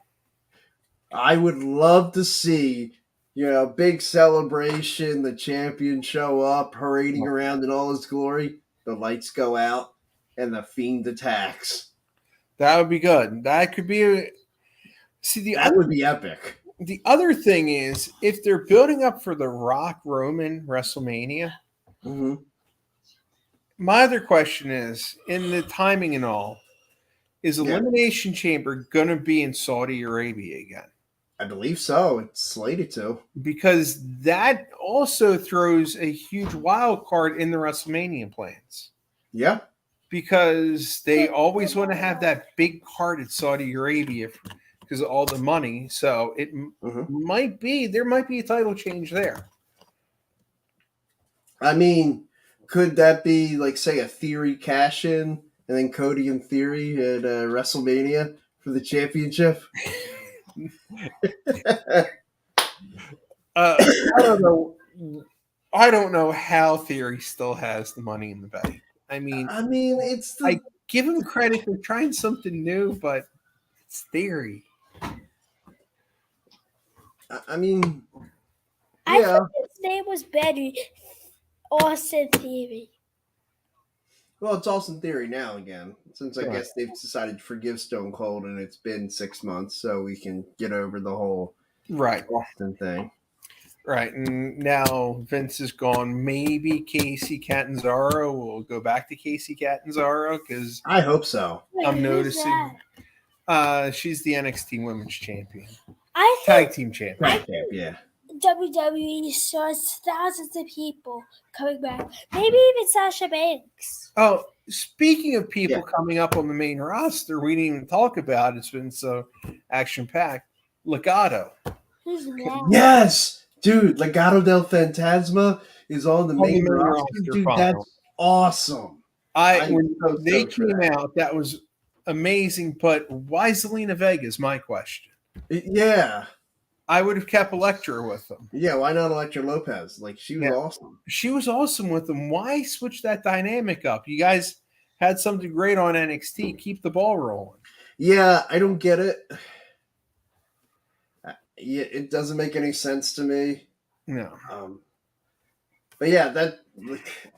I would love to see, big celebration, the champion show up, parading around in all his glory, the lights go out, and the Fiend attacks. That would be good. That could be that would be epic. The other thing is, if they're building up for the Rock Roman WrestleMania, my other question is, in the timing and all, is Elimination Chamber going to be in Saudi Arabia again? I believe so. It's slated to. Because that also throws a huge wild card in the WrestleMania plans. Yeah. Because they always want to have that big card at Saudi Arabia because of all the money. So it might be, there might be a title change there. I mean, could that be like, say, a Theory cash-in and then Cody and Theory at WrestleMania for the championship? I don't know how Theory still has the money in the bank. I mean, I give him credit for trying something new, but it's Theory. I mean, I thought his name was Betty Austin Theory. Well, it's Austin Theory now again, since I guess they've decided to forgive Stone Cold, and it's been 6 months, so we can get over the whole Austin thing. Right, and now Vince is gone. Maybe Casey Catanzaro will go back to Casey Catanzaro because I hope so. I'm noticing. She's the NXT Women's Champion. Tag Team Champion. Yeah. WWE starts thousands of people coming back. Maybe even Sasha Banks. Oh, speaking of people coming up on the main roster, we didn't even talk about it. It's been so action-packed. Legado. Who's that? Yes! Dude, Legado del Fantasma is on the main roster. Dude, that's awesome. When they came out, that was amazing, but why Zelina Vega is my question. Yeah. I would have kept Elektra with them. Yeah, why not Elektra Lopez? Like, she was awesome. She was awesome with them. Why switch that dynamic up? You guys had something great on NXT. Keep the ball rolling. Yeah, I don't get it. Yeah, it doesn't make any sense to me. No. But yeah,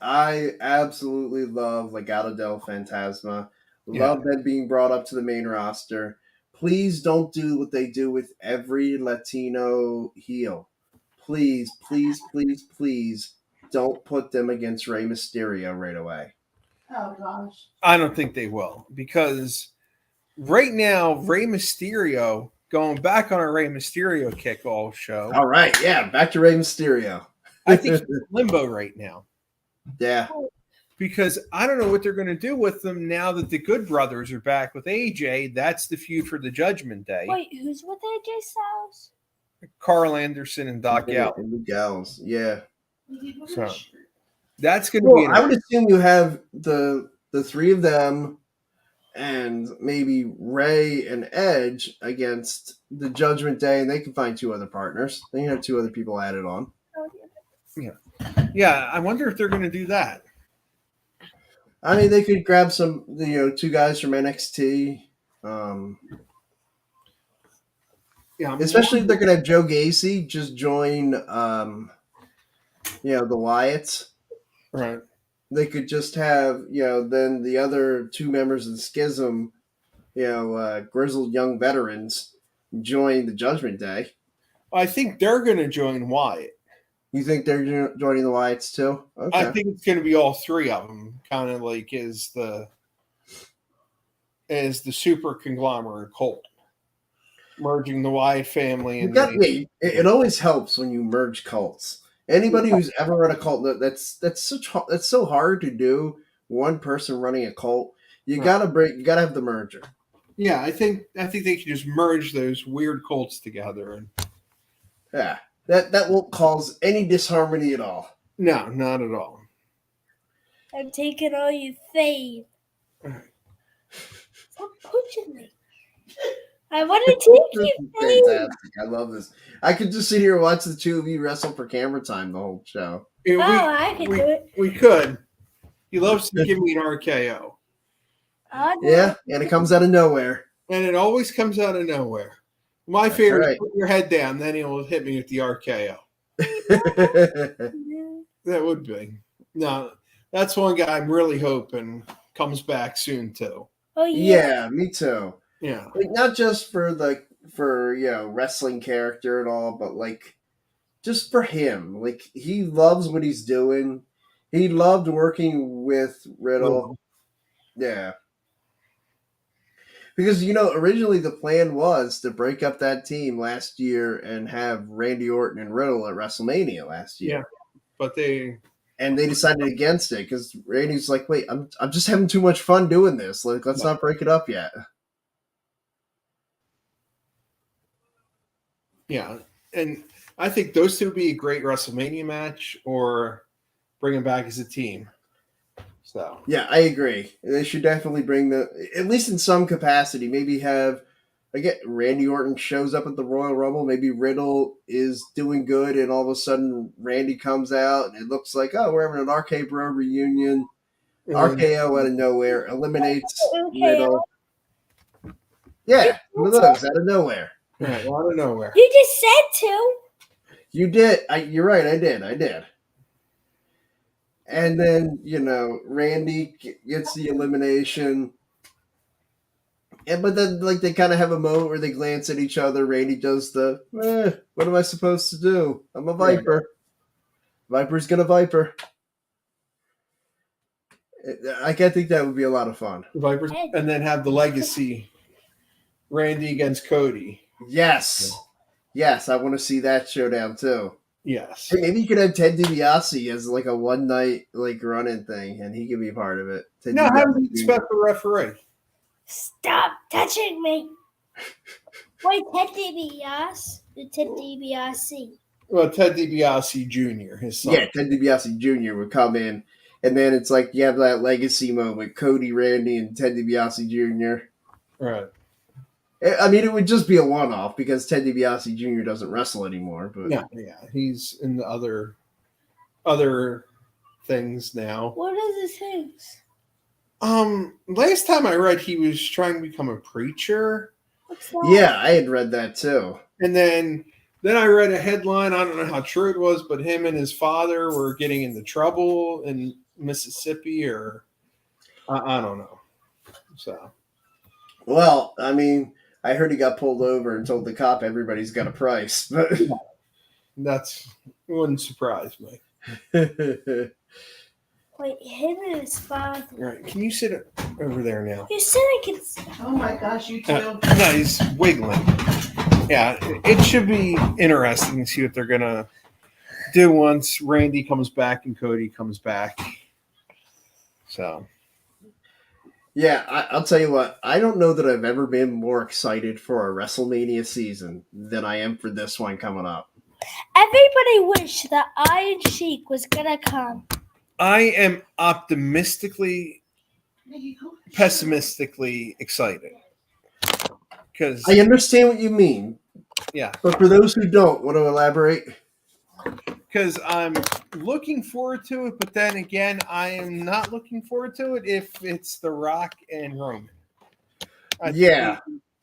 I absolutely love Legado del Fantasma. Love them being brought up to the main roster. Please don't do what they do with every Latino heel. Please, please, please, please don't put them against Rey Mysterio right away. Oh, gosh. I don't think they will because right now, Rey Mysterio, going back on our Rey Mysterio kickoff show. All right, yeah, back to Rey Mysterio. I think he's in limbo right now. Yeah. Because I don't know what they're going to do with them now that the Good Brothers are back with AJ. That's the feud for the Judgment Day. Wait, who's with AJ Styles? Carl Anderson and Doc Gallows. And the Gals, yeah. So that's going to be. I would assume you have the three of them, and maybe Ray and Edge against the Judgment Day, and they can find two other partners. They can have two other people added on. Yeah. I wonder if they're going to do that. I mean, they could grab some, two guys from NXT. Yeah, Especially if they're gonna have Joe Gacy just join, the Wyatts. right. They could just have, then the other two members of the Schism, grizzled young veterans, join the Judgment Day. I think they're going to join Wyatt. You think they're joining the Wyatts too? Okay. I think it's going to be all three of them, kind of like as the super conglomerate cult, merging the Wyatt family and it always helps when you merge cults. Anybody who's ever run a cult, that's so hard to do. One person running a cult, you gotta have the merger. Yeah, I think they can just merge those weird cults together, and yeah, that won't cause any disharmony at all. No, not at all. I'm taking all your fame. Stop pushing me. I want to take you fame. Fantastic! I love this. I could just sit here and watch the two of you wrestle for camera time the whole show. I could do it. We could. He loves to give me an RKO. Yeah, and it comes out of nowhere. And it always comes out of nowhere. My favorite is put your head down, then he'll hit me with the RKO. That would be. No, that's one guy I'm really hoping comes back soon too. Oh yeah. Yeah, me too. Yeah. Like not just for wrestling character and all, but like just for him. Like he loves what he's doing. He loved working with Riddle. Yeah. Because, originally the plan was to break up that team last year and have Randy Orton and Riddle at WrestleMania last year. Yeah, but they decided against it because Randy's like, wait, I'm just having too much fun doing this. Like, let's not break it up yet. Yeah, and I think those two would be a great WrestleMania match or bring them back as a team. So yeah, I agree. They should definitely bring at least in some capacity, maybe have again Randy Orton shows up at the Royal Rumble. Maybe Riddle is doing good, and all of a sudden Randy comes out, and it looks like we're having an RK Bro reunion. RKO out of nowhere eliminates Riddle. Yeah, one of those out of nowhere. Right, out of nowhere. You just said to. You did. You're right. I did. And then, Randy gets the elimination. But then, they kind of have a moment where they glance at each other. Randy does what am I supposed to do? I'm a Viper. Viper's going to Viper. I think that would be a lot of fun. Vipers, and then have the legacy Randy against Cody. Yes. Yes, I want to see that showdown, too. Yes. Hey, maybe you could have Ted DiBiase as a one night run-in thing, and he could be a part of it. No, have him special referee. Stop touching me. Wait, Ted DiBiase? Ted DiBiase. Well, Ted DiBiase Jr., his son. Yeah, Ted DiBiase Jr. would come in, and then it's like you have that legacy moment, Cody, Randy, and Ted DiBiase Jr. Right. I mean, it would just be a one-off because Ted DiBiase Jr. doesn't wrestle anymore. But yeah, he's in the other things now. What are the things? Last time I read, he was trying to become a preacher. Yeah, I had read that too. And then I read a headline. I don't know how true it was, but him and his father were getting into trouble in Mississippi, or I don't know. So, well, I mean, I heard he got pulled over and told the cop everybody's got a price. But wouldn't surprise me. Wait, him and his father. All right, can you sit over there now? You said I could sit. Oh my gosh, you too. No, he's wiggling. Yeah, it should be interesting to see what they're gonna do once Randy comes back and Cody comes back. So. Yeah, I'll tell you what. I don't know that I've ever been more excited for a WrestleMania season than I am for this one coming up. Everybody wished that Iron Sheik was gonna come. I am pessimistically excited. Because I understand what you mean. Yeah. But for those who don't, want to elaborate? Because I'm looking forward to it, but then again, I am not looking forward to it if it's The Rock and Roman. Yeah.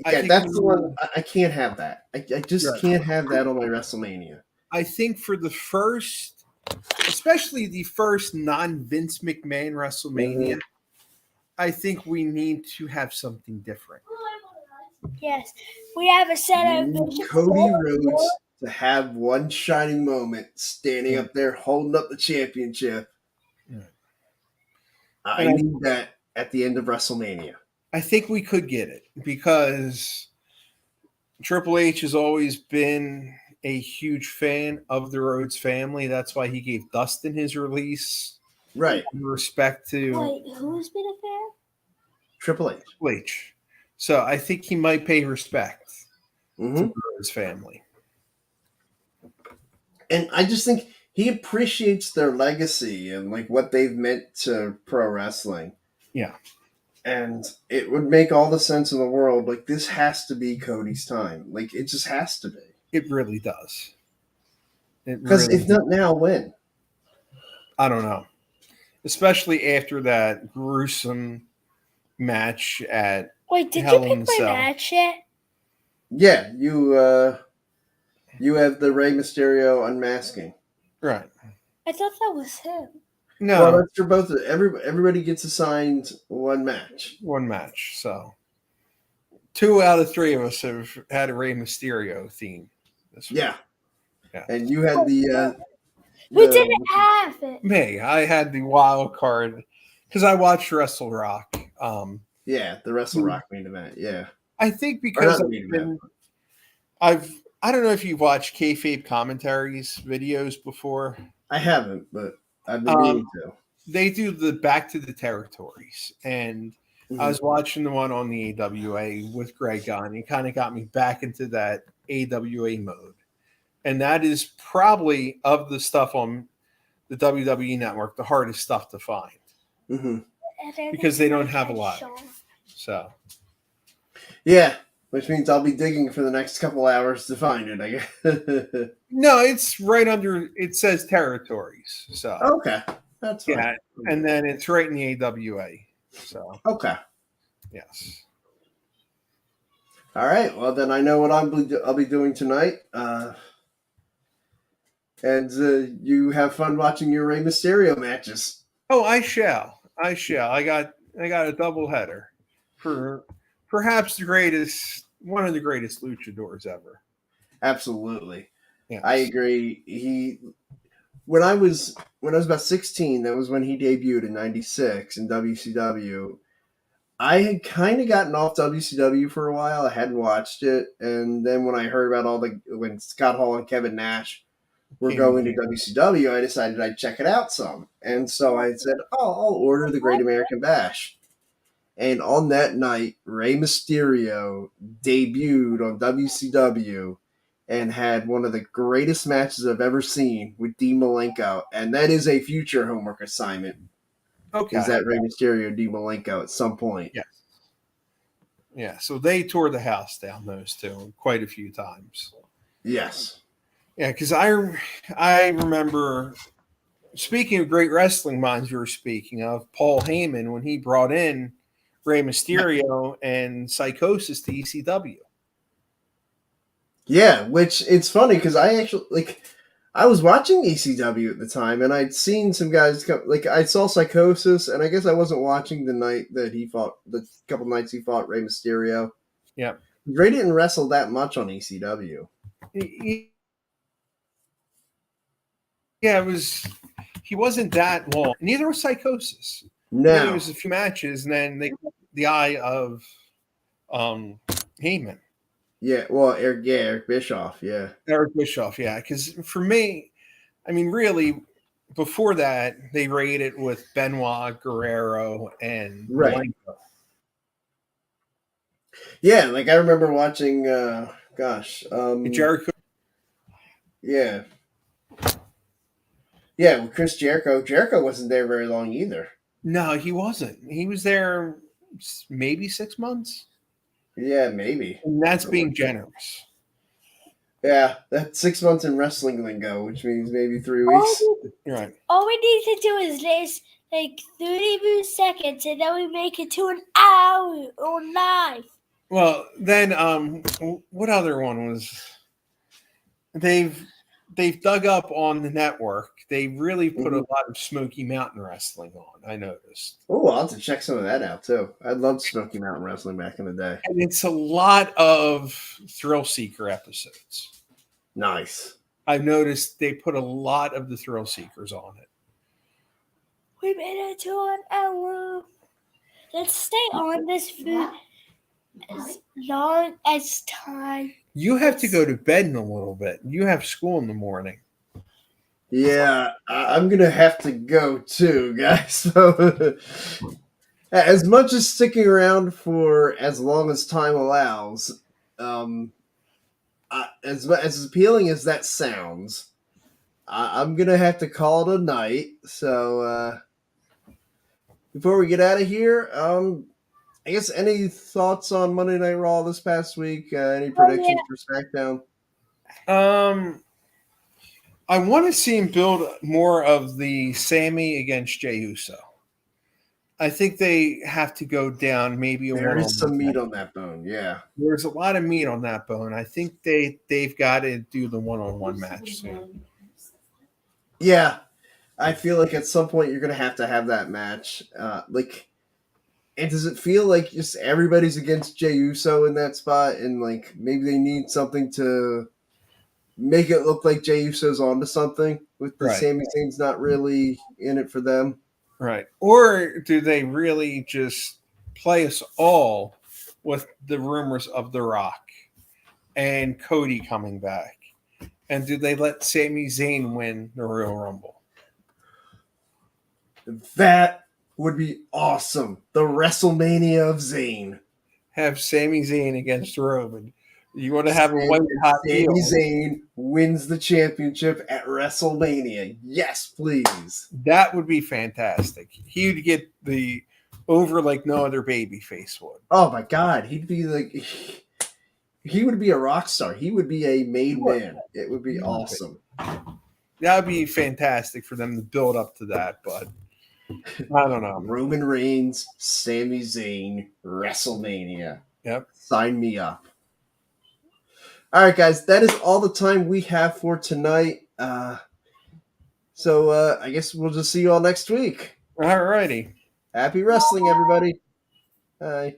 I Yeah, think that's the one. I can't have that. I just Right. can't have that on my WrestleMania. I think for the first, especially the first non-Vince McMahon WrestleMania, I think we need to have something different. Yes, we have a set of Cody Rhodes to have one shining moment, standing up there holding up the championship. Yeah. I need that at the end of WrestleMania. I think we could get it because Triple H has always been a huge fan of the Rhodes family. That's why he gave Dustin his release. Right. In respect to Wait, who's been a fan? Triple H. Triple H. So I think he might pay respect to Mm-hmm. the Rhodes family. And I just think he appreciates their legacy and like what they've meant to pro wrestling. Yeah. And it would make all the sense in the world. Like, this has to be Cody's time. Like, it just has to be. It really does. Because if not now, when? I don't know. Especially after that gruesome match at Wait, did Hell you in pick a my Cell. match yet? Yeah, you have the Rey Mysterio unmasking. Right. I thought that was him. No. Well, that's for both. Everybody gets assigned one match. One match. So 2 out of 3 of us have had a Rey Mysterio theme this week. Yeah. Yeah. And you had the Who didn't have it? Me. I had the wild card because I watched Wrestle Rock. the Wrestle Rock main event. Yeah. I think because I don't know if you've watched kayfabe commentaries videos before. I haven't, but I've been meaning to. They do the Back to the Territories, and I was watching the one on the AWA with Greg on. It kind of got me back into that AWA mode, and that is probably of the stuff on the WWE Network the hardest stuff to find because they don't have a lot. So, yeah, which means I'll be digging for the next couple hours to find it. I guess. No, it's right under. It says territories. So okay, that's fine. Yeah, and then it's right in the AWA. So okay, yes. All right. Well, then I know what I'll be doing tonight. And you have fun watching your Rey Mysterio matches. Oh, I shall. I got a double header for perhaps one of the greatest luchadors ever. Absolutely. Yes. I agree. When I was about 16, that was when he debuted in '96 in WCW. I had kind of gotten off WCW for a while. I hadn't watched it, and then when I heard about when Scott Hall and Kevin Nash were going to WCW, I decided I'd check it out some. And so I said, I'll order the Great American Bash. And on that night, Rey Mysterio debuted on WCW and had one of the greatest matches I've ever seen with Dean Malenko. And that is a future homework assignment. Okay. Is that Rey Mysterio, Dean Malenko at some point? Yes. Yeah, so they tore the house down, those two, quite a few times. Yes. Yeah, because I remember, speaking of great wrestling minds, you were speaking of Paul Heyman when he brought in Rey Mysterio and Psychosis to ECW. Yeah, which it's funny because I was watching ECW at the time and I'd seen some guys come, I saw Psychosis, and I guess I wasn't watching the night that the couple nights he fought Rey Mysterio. Yeah. Rey didn't wrestle that much on ECW. Yeah, he wasn't that long. Neither was Psychosis. No. There was a few matches, and then the eye of Heyman. Yeah, well, Eric Bischoff, yeah. Eric Bischoff, yeah. Because for me, I mean, really, before that, they rated with Benoit, Guerrero, and Malenko. Yeah, I remember watching, Jericho. Yeah. Yeah, with Chris Jericho. Jericho wasn't there very long either. No, he wasn't. He was there maybe 6 months. Yeah, maybe. And that's being generous. Yeah, that's 6 months in wrestling lingo, which means maybe 3 weeks. Right. All we need to do is list 30 seconds, and then we make it to an hour or live. Well, then what other one was they've dug up on the network. They really put a lot of Smoky Mountain Wrestling on, I noticed. Oh, I'll have to check some of that out too. I loved Smoky Mountain Wrestling back in the day. And it's a lot of Thrill Seeker episodes. Nice. I've noticed they put a lot of the Thrill Seekers on it. We made it to an hour. Let's stay on this food as long as time. You have to go to bed in a little bit. You have school in the morning. Yeah, I'm gonna have to go too, guys. So, as much as sticking around for as long as time allows, as appealing as that sounds, I'm gonna have to call it a night. So, before we get out of here, I guess any thoughts on Monday Night Raw this past week? Any predictions for SmackDown? I want to see him build more of the Sammy against Jey Uso. I think they have to go down maybe a one-on-one. There is some meat on that bone, yeah. There's a lot of meat on that bone. I think they've got to do the one-on-one match soon. Yeah, I feel like at some point you're gonna have to have that match. And does it feel like just everybody's against Jey Uso in that spot, and like maybe they need something to make it look like Jey Uso's onto something with the Sami Zayn's not really in it for them? Right. Or do they really just play us all with the rumors of The Rock and Cody coming back? And do they let Sami Zayn win the Royal Rumble? That would be awesome. The WrestleMania of Zayn. Have Sami Zayn against Roman. You want to have a white hot deal. Sami Zayn wins the championship at WrestleMania. Yes, please. That would be fantastic. He would get the over like no other babyface would. Oh my God, he'd be like, he would be a rock star. He would be a made man. It would be awesome. That would be fantastic for them to build up to that, but I don't know. Roman Reigns, Sami Zayn, WrestleMania. Yep. Sign me up. All right, guys, that is all the time we have for tonight. So I guess we'll just see you all next week. All righty. Happy wrestling, everybody. Bye.